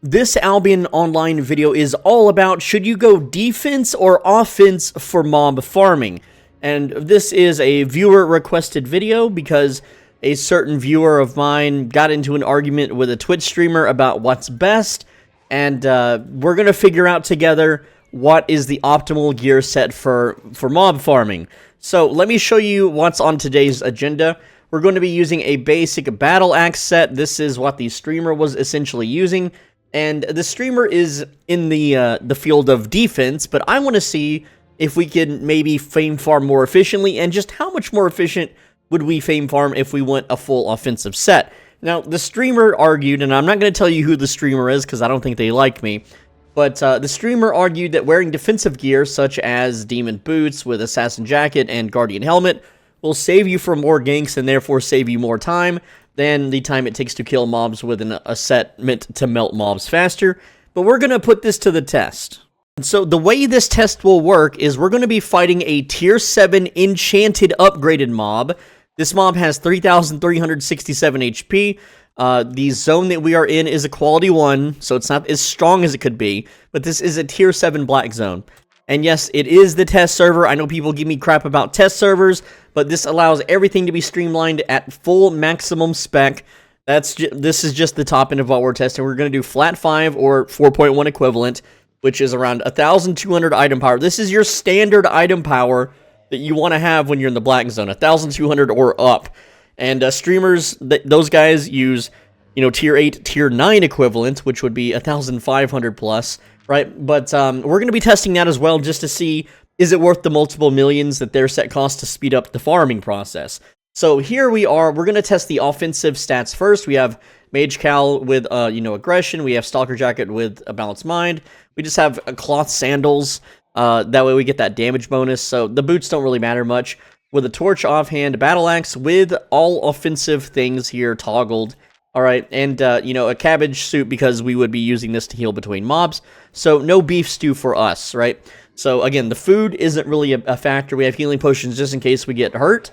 This Albion online video is all about should you go defense or offense for mob farming. And this is a viewer requested video because a certain viewer of mine got into an argument with a Twitch streamer about what's best. And we're going to figure out together what is the optimal gear set for mob farming. So let me show you what's on today's agenda. We're going to be using a basic battle axe set. This is what the streamer was essentially using. And the streamer is in the field of defense, but I want to see if we can maybe fame farm more efficiently, and just how much more efficient would we fame farm if we went a full offensive set. Now, the streamer argued, and I'm not going to tell you who the streamer is because I don't think they like me, but the streamer argued that wearing defensive gear such as Demon Boots with Assassin Jacket and Guardian Helmet will save you from more ganks and therefore save you more time than the time it takes to kill mobs within a set meant to melt mobs faster. But we're going to put this to the test. And so the way this test will work is we're going to be fighting a tier 7 enchanted upgraded mob. This mob has 3,367 HP. The zone that we are in is a quality 1, so it's not as strong as it could be, but this is a tier 7 black zone. And yes, it is the test server. I know people give me crap about test servers, but this allows everything to be streamlined at full maximum spec. This is just the top end of what we're testing. We're going to do flat 5 or 4.1 equivalent, which is around 1,200 item power. This is your standard item power that you want to have when you're in the black zone, 1,200 or up. And streamers, those guys use, tier 8, tier 9 equivalent, which would be 1,500 plus. Right, but we're going to be testing that as well just to see, is it worth the multiple millions that their set costs to speed up the farming process. So here we are, we're going to test the offensive stats first. We have Mage Cal with, aggression. We have Stalker Jacket with a balanced mind. We just have cloth sandals. That way we get that damage bonus. So the boots don't really matter much. With a torch offhand, battle axe with all offensive things here toggled. All right, and, a cabbage suit because we would be using this to heal between mobs. So no beef stew for us, right? So again, the food isn't really a factor. We have healing potions just in case we get hurt.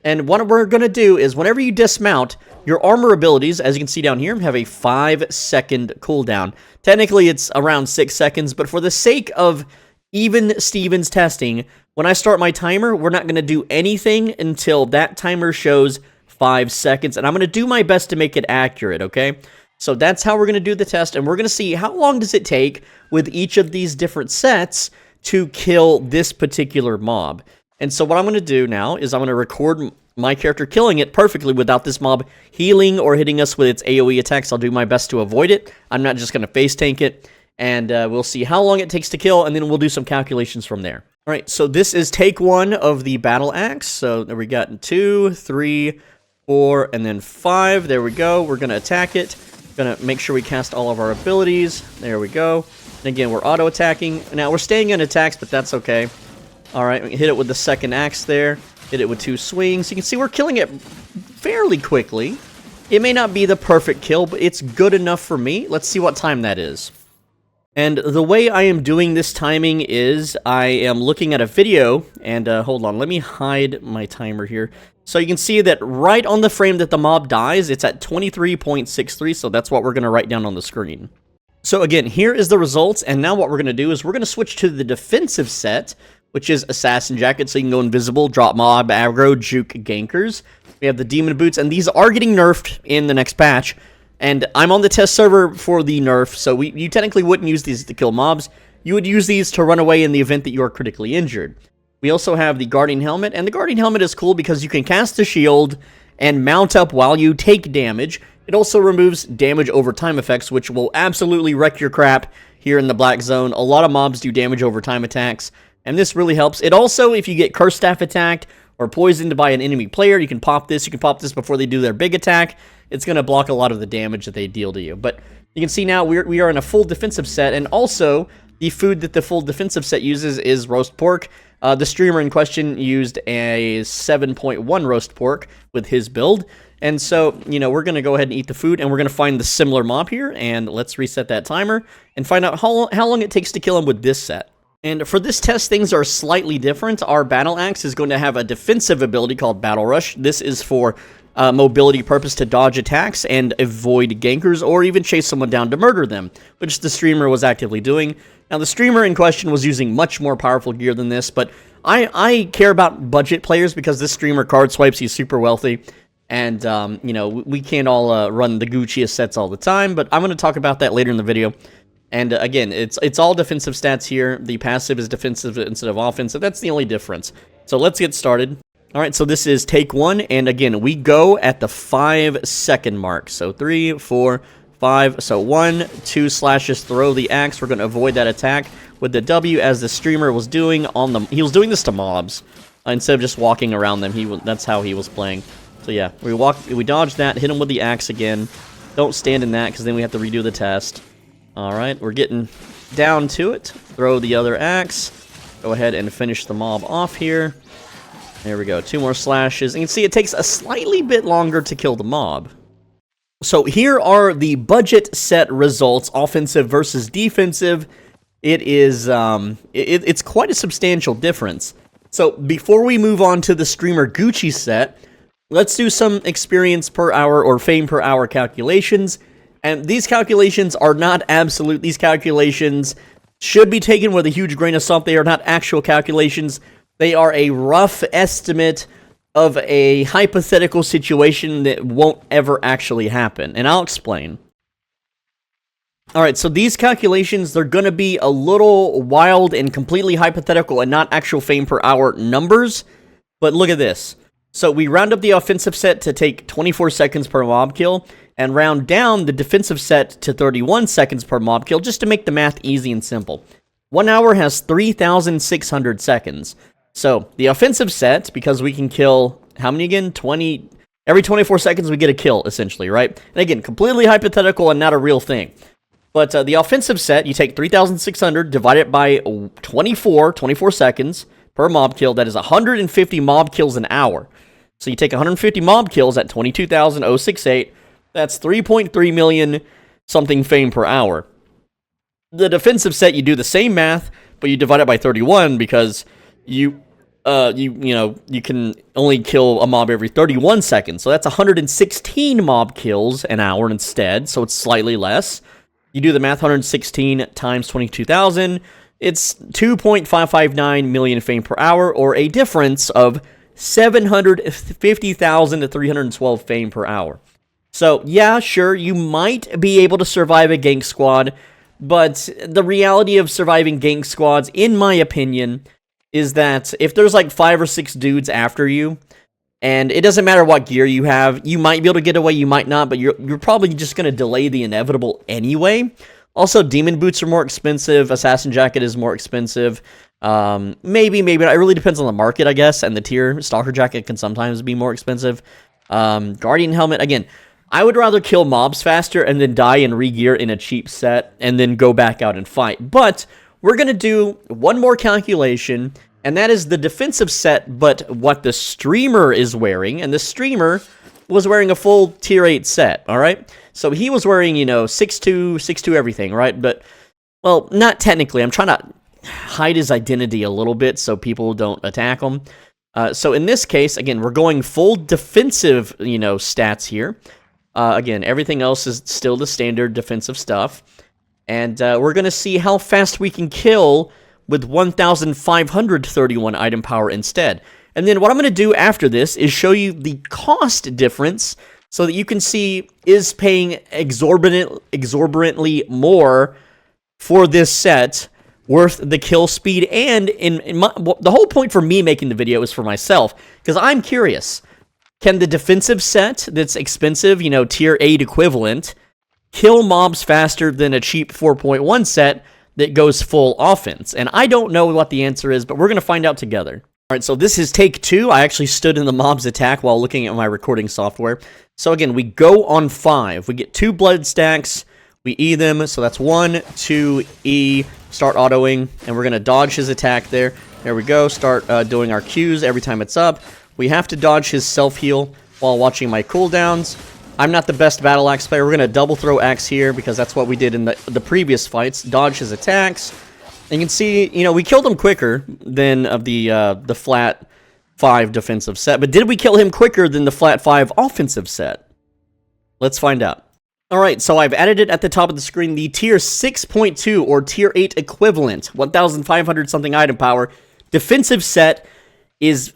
And what we're going to do is whenever you dismount, your armor abilities, as you can see down here, have a 5-second cooldown. Technically, it's around 6 seconds, but for the sake of even Steven's testing, when I start my timer, we're not going to do anything until that timer shows 5 seconds, and I'm going to do my best to make it accurate, okay? So that's how we're going to do the test, and we're going to see how long does it take with each of these different sets to kill this particular mob. And so what I'm going to do now is I'm going to record my character killing it perfectly without this mob healing or hitting us with its AoE attacks. I'll do my best to avoid it. I'm not just going to face tank it, and we'll see how long it takes to kill, and then we'll do some calculations from there. All right, so this is take 1 of the battle axe. So we got 2, 3, 4, and then 5. There we go. We're going to attack it. Going to make sure we cast all of our abilities. There we go. And again, we're auto-attacking. Now, we're staying in attacks, but that's okay. All right, hit it with the second axe there. Hit it with 2 swings. You can see we're killing it fairly quickly. It may not be the perfect kill, but it's good enough for me. Let's see what time that is. And the way I am doing this timing is I am looking at a video, and hold on, let me hide my timer here. So you can see that right on the frame that the mob dies, it's at 23.63, so that's what we're going to write down on the screen. So again, here is the results, and now what we're going to do is we're going to switch to the defensive set, which is Assassin Jacket, so you can go invisible, drop mob, aggro, juke, gankers. We have the Demon Boots, and these are getting nerfed in the next patch. And I'm on the test server for the nerf, so you technically wouldn't use these to kill mobs. You would use these to run away in the event that you are critically injured. We also have the Guardian Helmet, and the Guardian Helmet is cool because you can cast a shield and mount up while you take damage. It also removes damage over time effects, which will absolutely wreck your crap here in the black zone. A lot of mobs do damage over time attacks, and this really helps. It also, if you get Curse Staff attacked or poisoned by an enemy player, you can pop this. You can pop this before they do their big attack. It's going to block a lot of the damage that they deal to you. But you can see now we are in a full defensive set, and also the food that the full defensive set uses is roast pork. The streamer in question used a 7.1 roast pork with his build. And so, we're going to go ahead and eat the food, and we're going to find the similar mob here, and let's reset that timer and find out how long it takes to kill him with this set. And for this test, things are slightly different. Our Battle Axe is going to have a defensive ability called Battle Rush. This is for mobility purpose to dodge attacks and avoid gankers, or even chase someone down to murder them, which the streamer was actively doing. Now, the streamer in question was using much more powerful gear than this, but I care about budget players because this streamer card swipes, he's super wealthy, and, you know, we can't all run the Gucciest sets all the time, but I'm going to talk about that later in the video. And again, it's all defensive stats here. The passive is defensive instead of offensive. That's the only difference. So let's get started. All right, so this is take 1, and again, we go at the 5-second mark. So 3, 4, 5. So 1, 2 slashes, throw the axe. We're going to avoid that attack with the W, as the streamer was doing on the. He was doing this to mobs instead of just walking around them. That's how he was playing. So yeah, we dodge that, hit him with the axe again. Don't stand in that because then we have to redo the test. Alright, we're getting down to it. Throw the other axe. Go ahead and finish the mob off here. There we go, 2 more slashes. And you can see it takes a slightly bit longer to kill the mob. So here are the budget set results, offensive versus defensive. It is, it's quite a substantial difference. So before we move on to the streamer Gucci set, let's do some experience per hour or fame per hour calculations. And these calculations are not absolute. These calculations should be taken with a huge grain of salt. They are not actual calculations. They are a rough estimate of a hypothetical situation that won't ever actually happen. And I'll explain. Alright, so these calculations, they're going to be a little wild and completely hypothetical and not actual fame per hour numbers. But look at this. So we round up the offensive set to take 24 seconds per mob kill, and round down the defensive set to 31 seconds per mob kill, just to make the math easy and simple. 1 hour has 3,600 seconds. So the offensive set, because we can kill, how many again? 20, every 24 seconds we get a kill, essentially, right? And again, completely hypothetical and not a real thing. But the offensive set, you take 3,600, divide it by 24 seconds per mob kill. That is 150 mob kills an hour. So you take 150 mob kills at 22,068. That's 3.3 million something fame per hour. The defensive set, you do the same math, but you divide it by 31 because you can only kill a mob every 31 seconds. So that's 116 mob kills an hour instead, so it's slightly less. You do the math, 116 times 22,000. It's 2.559 million fame per hour, or a difference of 750,000 to 312 fame per hour. So, yeah, sure, you might be able to survive a gank squad, but the reality of surviving gank squads, in my opinion, is that if there's like 5 or 6 dudes after you, and it doesn't matter what gear you have, you might be able to get away, you might not, but you're probably just going to delay the inevitable anyway. Also, demon boots are more expensive, assassin jacket is more expensive, maybe not. It really depends on the market, I guess, and the tier. Stalker jacket can sometimes be more expensive. Guardian helmet, again, I would rather kill mobs faster and then die and re-gear in a cheap set and then go back out and fight. But we're going to do one more calculation, and that is the defensive set, but what the streamer is wearing. And the streamer was wearing a full tier 8 set, all right? So he was wearing, 6'2", everything, right? But, well, not technically. I'm trying to hide his identity a little bit so people don't attack him. So in this case, again, we're going full defensive, stats here. Again, everything else is still the standard defensive stuff. And we're going to see how fast we can kill with 1,531 item power instead. And then what I'm going to do after this is show you the cost difference so that you can see, is paying exorbitantly more for this set worth the kill speed. And the whole point for me making the video is for myself, because I'm curious. Can the defensive set that's expensive, tier 8 equivalent, kill mobs faster than a cheap 4.1 set that goes full offense? And I don't know what the answer is, but we're going to find out together. All right, so this is take 2. I actually stood in the mob's attack while looking at my recording software. So again, we go on 5. We get 2 blood stacks. We E them, so that's 1, 2, E, start autoing, and we're going to dodge his attack there. There we go, start doing our Qs every time it's up. We have to dodge his self-heal while watching my cooldowns. I'm not the best battle axe player. We're going to double throw axe here because that's what we did in the previous fights. Dodge his attacks. You can see, you know, we killed him quicker than of the flat 5 defensive set, but did we kill him quicker than the flat 5 offensive set? Let's find out. Alright, so I've added it at the top of the screen, the tier 6.2 or tier 8 equivalent, 1,500 something item power, defensive set is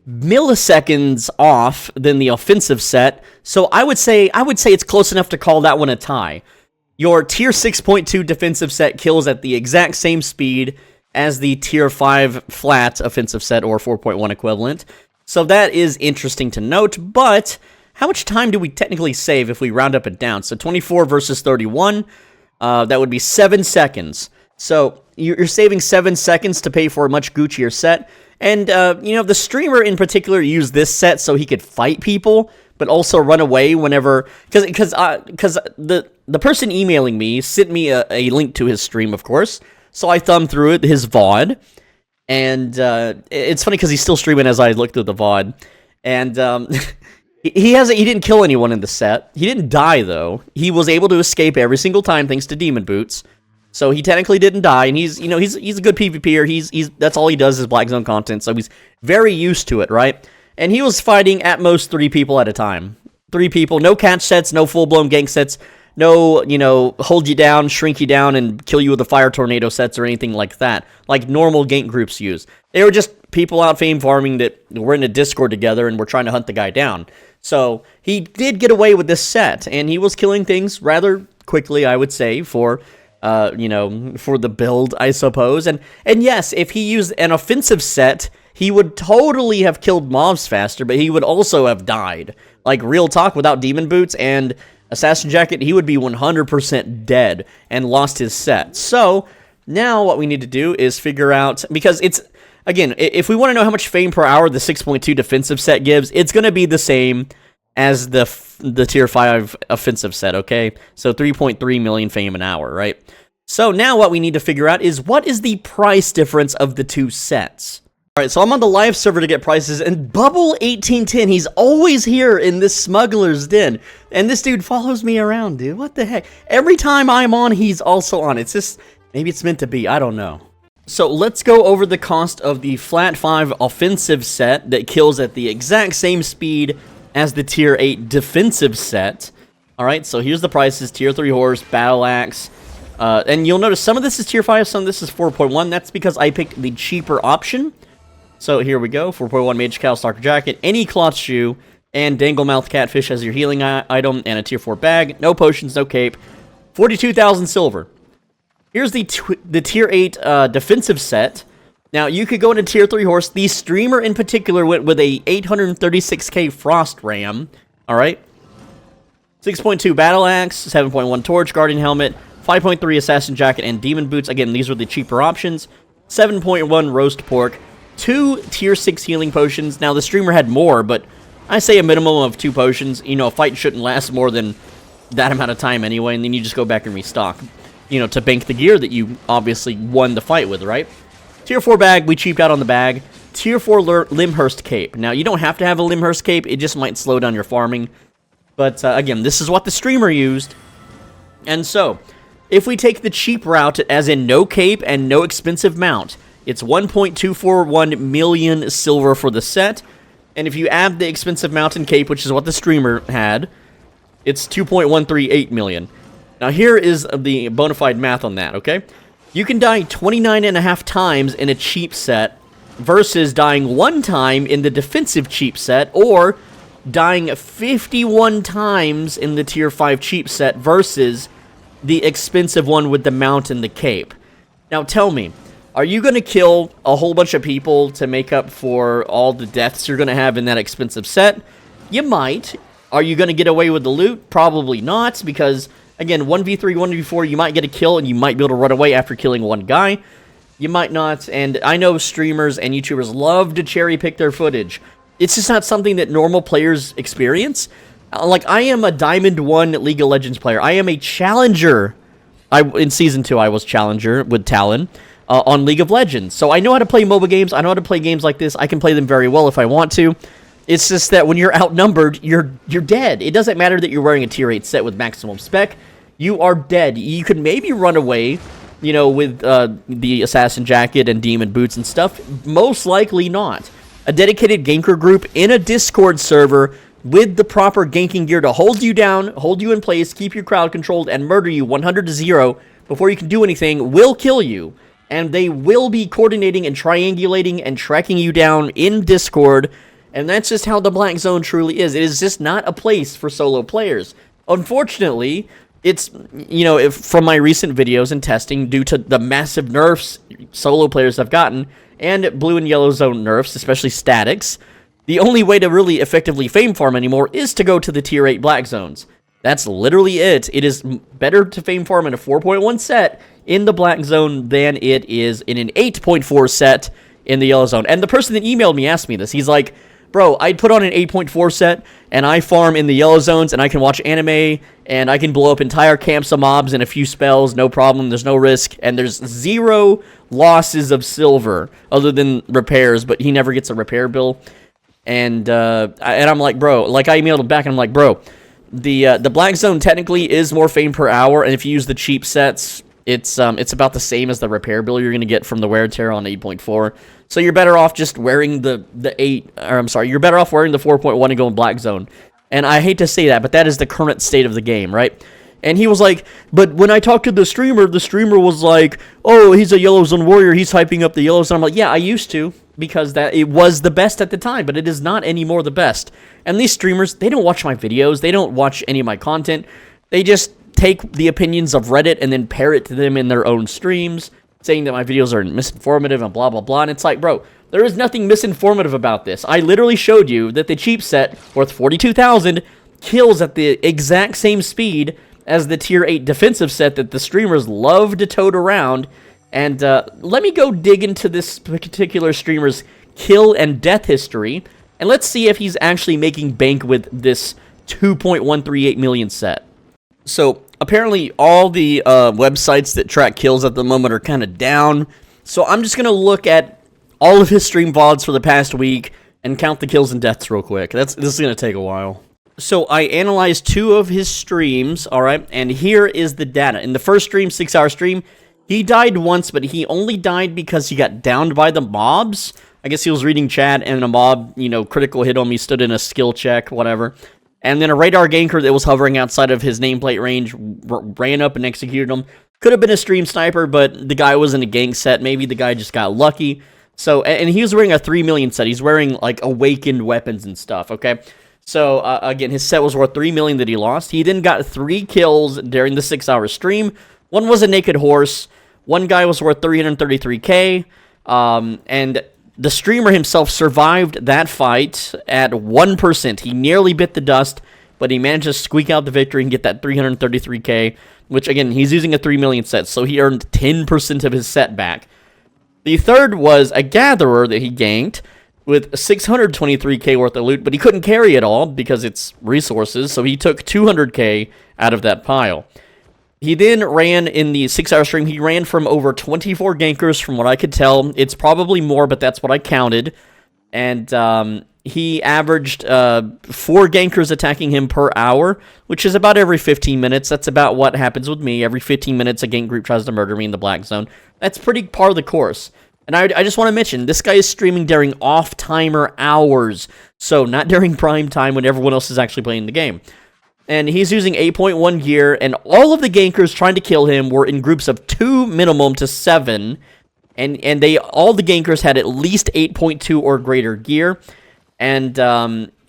milliseconds off than the offensive set, so I would say it's close enough to call that one a tie. Your tier 6.2 defensive set kills at the exact same speed as the tier 5 flat offensive set or 4.1 equivalent. So that is interesting to note, but how much time do we technically save if we round up and down? So 24 versus 31, that would be 7 seconds. So you're saving 7 seconds to pay for a much Guccier set. And, you know, the streamer in particular used this set so he could fight people, but also run away whenever, because the person emailing me sent me a link to his stream, of course, so I thumbed through it, his VOD, and it's funny because he's still streaming as I look through the VOD, and he didn't kill anyone in the set, he didn't die though, he was able to escape every single time thanks to demon boots, so he technically didn't die, and he's a good PvPer, that's all he does is Black Zone content, so he's very used to it, right? And he was fighting at most 3 people at a time. 3 people, no catch sets, no full-blown gank sets, no, you know, hold you down, shrink you down, and kill you with a fire tornado sets or anything like that, like normal gank groups use. They were just people out fame farming that were in a Discord together and were trying to hunt the guy down. So he did get away with this set, and he was killing things rather quickly, I would say, for you know, for the build, I suppose. And yes, if he used an offensive set, he would totally have killed mobs faster, but he would also have died. Like, real talk, without Demon Boots and Assassin Jacket, he would be 100% dead and lost his set. So, now what we need to do is figure out, because it's, again, if we want to know how much fame per hour the 6.2 defensive set gives, it's going to be the same as the tier 5 offensive set, okay? So 3.3 million fame an hour, right? So now what we need to figure out is what is the price difference of the two sets? Alright, so I'm on the live server to get prices, and Bubble1810, he's always here in this smuggler's den, and this dude follows me around, dude, what the heck? Every time I'm on, he's also on. It's just, maybe it's meant to be, I don't know. So let's go over the cost of the flat 5 offensive set that kills at the exact same speed as the tier 8 defensive set. Alright, so here's the prices, tier 3 horse, battle axe, and you'll notice some of this is tier 5, some of this is 4.1, that's because I picked the cheaper option. So here we go, 4.1 Mage Cowl, Stalker Jacket, any cloth shoe, and Danglemouth Catfish as your healing item, and a tier 4 bag, no potions, no cape, 42,000 silver. Here's the tier 8 defensive set. Now, you could go into tier 3 horse. The streamer in particular went with a 836k Frost Ram, alright? 6.2 Battle Axe, 7.1 Torch, Guardian Helmet, 5.3 Assassin Jacket, and Demon Boots. Again, these were the cheaper options. 7.1 Roast Pork. 2 tier 6 healing potions. Now, the streamer had more, but I say a minimum of 2 potions. You know, a fight shouldn't last more than that amount of time anyway, and then you just go back and restock. You know, to bank the gear that you obviously won the fight with, right? Tier 4 bag, we cheaped out on the bag. Tier 4 Limhurst Cape. Now, you don't have to have a Limhurst Cape, it just might slow down your farming. But, again, this is what the streamer used. And so, if we take the cheap route, as in no cape and no expensive mount, it's 1.241 million silver for the set, and if you add the expensive mount and cape, which is what the streamer had, it's 2.138 million. Now here is the bona fide math on that, okay? You can die 29.5 times in a cheap set, versus dying 1 time in the defensive cheap set, or dying 51 times in the tier 5 cheap set, versus the expensive one with the mount and the cape. Now tell me, are you going to kill a whole bunch of people to make up for all the deaths you're going to have in that expensive set? You might. Are you going to get away with the loot? Probably not, because, again, 1v3, 1v4, you might get a kill, and you might be able to run away after killing one guy. You might not, and I know streamers and YouTubers love to cherry-pick their footage. It's just not something that normal players experience. Like, I am a Diamond 1 League of Legends player. I am a Challenger. In Season 2, I was Challenger with Talon. On League of Legends. So I know how to play MOBA games, I know how to play games like this, I can play them very well if I want to. It's just that when you're outnumbered, you're dead. It doesn't matter that you're wearing a tier 8 set with maximum spec, you are dead. You could maybe run away you know, with the assassin jacket and demon boots and stuff? Most likely not. A dedicated ganker group in a Discord server with the proper ganking gear to hold you down, hold you in place, keep your crowd controlled, and murder you 100-0 before you can do anything will kill you. And they will be coordinating and triangulating and tracking you down in Discord. And that's just how the Black Zone truly is. It is just not a place for solo players. Unfortunately, it's, you know, from my recent videos and testing, due to the massive nerfs solo players have gotten, and blue and yellow zone nerfs, especially statics, the only way to really effectively fame farm anymore is to go to the tier 8 Black Zones. That's literally it. It is better to fame farm in a 4.1 set in the Black Zone than it is in an 8.4 set in the Yellow Zone. And the person that emailed me asked me this. He's like, bro, I'd put on an 8.4 set, and I farm in the Yellow Zones, and I can watch anime, and I can blow up entire camps of mobs in a few spells, no problem, there's no risk, and there's 0 losses of silver, other than repairs, but he never gets a repair bill. And I'm like, bro, like, I emailed him back, and I'm like, bro, the Black Zone technically is more fame per hour, and if you use the cheap sets, it's about the same as the repair bill you're going to get from the wear and tear on 8.4. So you're better off just wearing you're better off wearing the 4.1 and going Black Zone. And I hate to say that, but that is the current state of the game, right? And he was like, but when I talked to the streamer was like, oh, he's a Yellow Zone warrior, he's hyping up the Yellow Zone. I'm like, yeah, I used to, because it was the best at the time, but it is not anymore the best. And these streamers, they don't watch my videos, they don't watch any of my content, they just take the opinions of Reddit and then parrot to them in their own streams, saying that my videos are misinformative and blah, blah, blah. And it's like, bro, there is nothing misinformative about this. I literally showed you that the cheap set, worth 42,000, kills at the exact same speed as the tier 8 defensive set that the streamers love to tote around. And let me go dig into this particular streamer's kill and death history, and let's see if he's actually making bank with this 2.138 million set. So apparently all the websites that track kills at the moment are kind of down. So I'm just going to look at all of his stream VODs for the past week and count the kills and deaths real quick. This is going to take a while. So I analyzed 2 of his streams, alright, and here is the data. In the first stream, 6-hour stream, he died once, but he only died because he got downed by the mobs. I guess he was reading chat, and a mob, you know, critical hit him, he stood in a skill check, whatever. And then a radar ganker that was hovering outside of his nameplate range ran up and executed him. Could have been a stream sniper, but the guy was in a gank set. Maybe the guy just got lucky. So, and he was wearing a 3 million set. He's wearing, like, awakened weapons and stuff, okay? So, again, his set was worth 3 million that he lost. He then got 3 kills during the 6-hour stream. One was a naked horse. One guy was worth 333k. And the streamer himself survived that fight at 1%. He nearly bit the dust, but he managed to squeak out the victory and get that 333k, which, again, he's using a 3 million set, so he earned 10% of his set back. The third was a gatherer that he ganked with 623k worth of loot, but he couldn't carry it all because it's resources, so he took 200k out of that pile. He then ran in the 6-hour stream. He ran from over 24 gankers from what I could tell. It's probably more, but that's what I counted. And he averaged 4 gankers attacking him per hour, which is about every 15 minutes. That's about what happens with me. Every 15 minutes, a gank group tries to murder me in the Black Zone. That's pretty par of the course. And I just want to mention, this guy is streaming during off-timer hours. So not during prime time when everyone else is actually playing the game. And he's using 8.1 gear, and all of the gankers trying to kill him were in groups of 2 minimum to 7, and all the gankers had at least 8.2 or greater gear, and,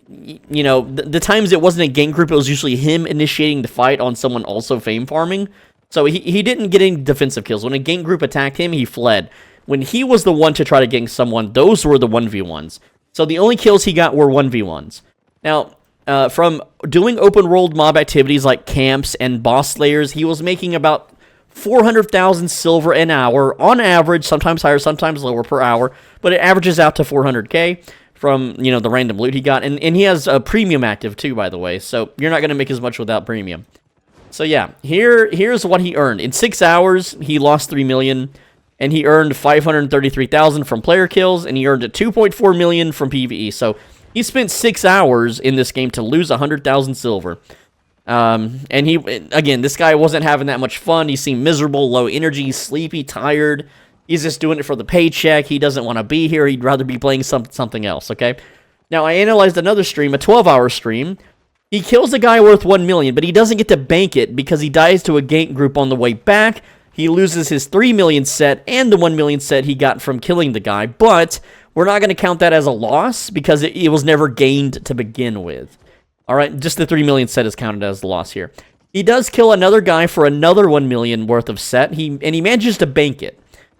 you know, the times it wasn't a gank group, it was usually him initiating the fight on someone also fame farming, so he didn't get any defensive kills. When a gank group attacked him, he fled. When he was the one to try to gank someone, those were the 1v1s. So the only kills he got were 1v1s. Now, from doing open world mob activities like camps and boss slayers, he was making about 400,000 silver an hour on average, sometimes higher, sometimes lower per hour, but it averages out to 400k from, you know, the random loot he got. And he has a premium active too, by the way, so you're not going to make as much without premium. So yeah, here's what he earned. In 6 hours, he lost 3 million, and he earned 533,000 from player kills, and he earned 2.4 million from PvE. So he spent 6 hours in this game to lose 100,000 silver. And again, this guy wasn't having that much fun. He seemed miserable, low energy, sleepy, tired. He's just doing it for the paycheck. He doesn't want to be here. He'd rather be playing something else, okay? Now, I analyzed another stream, a 12-hour stream. He kills a guy worth 1 million, but he doesn't get to bank it because he dies to a gank group on the way back. He loses his 3 million set and the 1 million set he got from killing the guy, but we're not going to count that as a loss because it was never gained to begin with. All right, just the 3 million set is counted as the loss here. He does kill another guy for another 1 million worth of set, and he manages to bank it.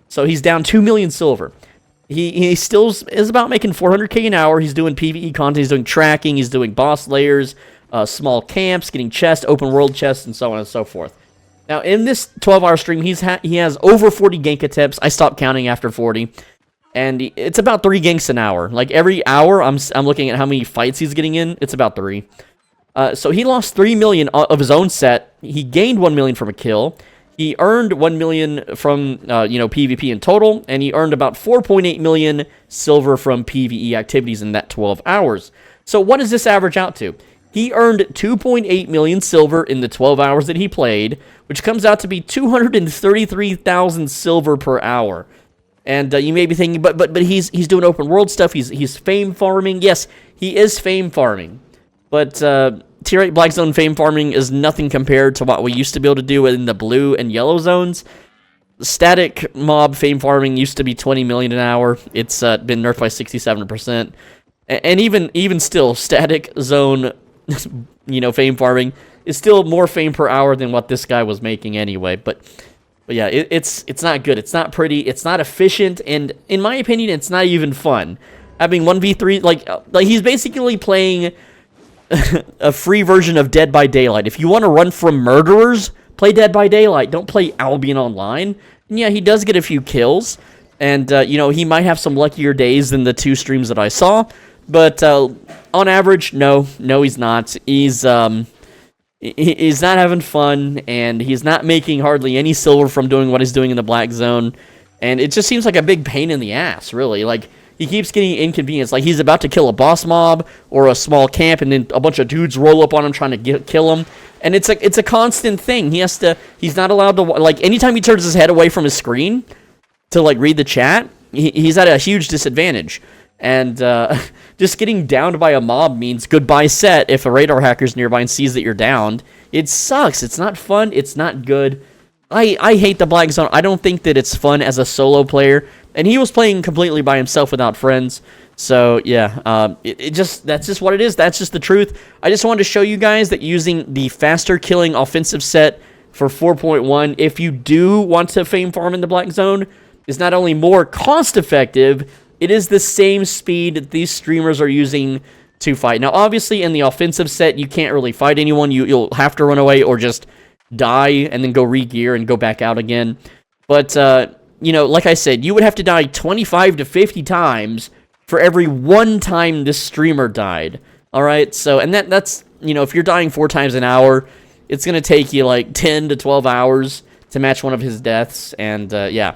So he's down 2 million silver. He still is about making 400k an hour. He's doing PvE content, he's doing tracking, he's doing boss layers, small camps, getting chests, open world chests, and so on and so forth. Now, in this 12-hour stream, he has over 40 gank attempts. I stopped counting after 40. And it's about 3 ganks an hour. Like, every hour, I'm looking at how many fights he's getting in. It's about 3. So he lost 3 million of his own set. He gained 1 million from a kill. He earned 1 million from, PvP in total. And he earned about 4.8 million silver from PvE activities in that 12 hours. So what does this average out to? He earned 2.8 million silver in the 12 hours that he played, which comes out to be 233,000 silver per hour. And you may be thinking, but he's doing open world stuff. He's fame farming. Yes, he is fame farming. But Tier 8 Black Zone fame farming is nothing compared to what we used to be able to do in the blue and yellow zones. Static mob fame farming used to be 20 million an hour. It's been nerfed by 67%. And even still, static zone, fame farming is still more fame per hour than what this guy was making anyway. But yeah, it's not good. It's not pretty. It's not efficient, and in my opinion, it's not even fun. Having 1v3, like he's basically playing a free version of Dead by Daylight. If you want to run from murderers, play Dead by Daylight. Don't play Albion Online. And yeah, he does get a few kills, and he might have some luckier days than the 2 streams that I saw. But on average, no, he's not. He's not having fun, and he's not making hardly any silver from doing what he's doing in the Black Zone. And it just seems like a big pain in the ass, really. Like, he keeps getting inconvenienced. Like, he's about to kill a boss mob or a small camp, and then a bunch of dudes roll up on him trying to kill him. And it's a constant thing. He's not allowed to, like, anytime he turns his head away from his screen to, like, read the chat, he's at a huge disadvantage. And just getting downed by a mob means goodbye set if a radar hacker's nearby and sees that you're downed. It sucks. It's not fun. It's not good. I hate the Black Zone. I don't think that it's fun as a solo player. And he was playing completely by himself without friends. So, yeah, that's just what it is. That's just the truth. I just wanted to show you guys that using the faster killing offensive set for 4.1, if you do want to fame farm in the Black Zone, is not only more cost effective, it is the same speed that these streamers are using to fight. Now, obviously, in the offensive set, you can't really fight anyone. You'll have to run away or just die and then go re-gear and go back out again. But, like I said, you would have to die 25 to 50 times for every 1 time this streamer died. All right? So, and that's, if you're dying 4 times an hour, it's going to take you like 10 to 12 hours to match one of his deaths. And, yeah.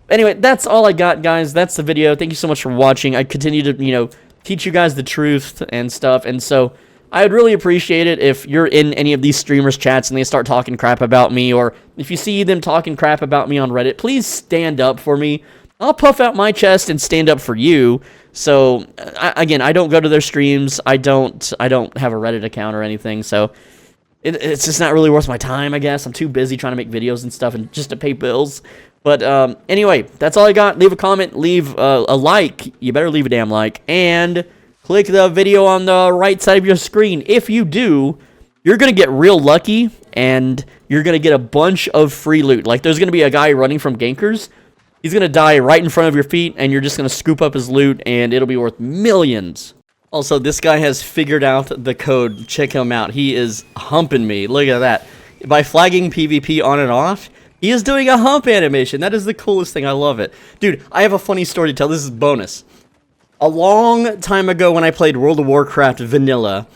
Anyway, that's all I got, guys. That's the video. Thank you so much for watching. I continue to, teach you guys the truth and stuff. And so I would really appreciate it if you're in any of these streamers' chats and they start talking crap about me, or if you see them talking crap about me on Reddit, please stand up for me. I'll puff out my chest and stand up for you. So, again, I don't go to their streams. I don't have a Reddit account or anything. So it's just not really worth my time, I guess. I'm too busy trying to make videos and stuff and just to pay bills. But anyway, that's all I got. Leave a comment, leave a like. You better leave a damn like. And click the video on the right side of your screen. If you do, you're going to get real lucky, and you're going to get a bunch of free loot. Like, there's going to be a guy running from gankers. He's going to die right in front of your feet, and you're just going to scoop up his loot, and it'll be worth millions. Also, this guy has figured out the code. Check him out. He is humping me. Look at that. By flagging PvP on and off, he is doing a hump animation. That is the coolest thing. I love it. Dude, I have a funny story to tell. This is bonus. A long time ago when I played World of Warcraft Vanilla,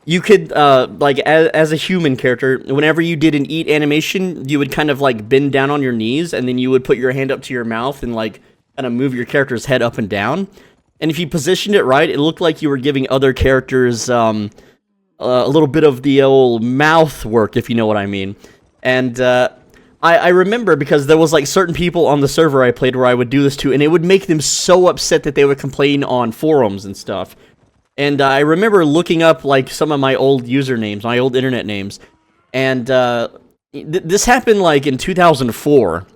you could, as a human character, whenever you did an eat animation, you would kind of, bend down on your knees, and then you would put your hand up to your mouth and, kind of move your character's head up and down. And if you positioned it right, it looked like you were giving other characters, a little bit of the old mouth work, if you know what I mean. And I remember because there was like certain people on the server I played where I would do this to, and it would make them so upset that they would complain on forums and stuff. And I remember looking up like some of my old usernames, my old internet names, and this happened like in 2004.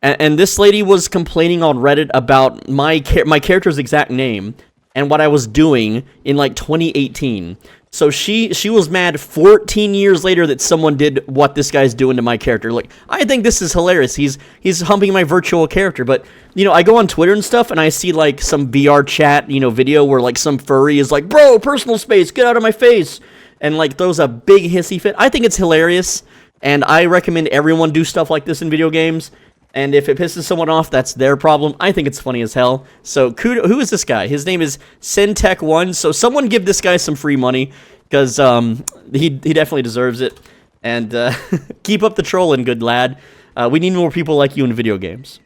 And this lady was complaining on Reddit about my character's exact name and what I was doing in like 2018. So she was mad 14 years later that someone did what this guy's doing to my character. Like, I think this is hilarious. He's humping my virtual character, but you know, I go on Twitter and stuff and I see like some VR chat, you know, video where like some furry is like, "Bro, personal space, get out of my face," and like throws a big hissy fit. I think it's hilarious, and I recommend everyone do stuff like this in video games. And if it pisses someone off, that's their problem. I think it's funny as hell. So, who is this guy? His name is Sentech1. So, someone give this guy some free money, because he definitely deserves it. And keep up the trolling, good lad. We need more people like you in video games.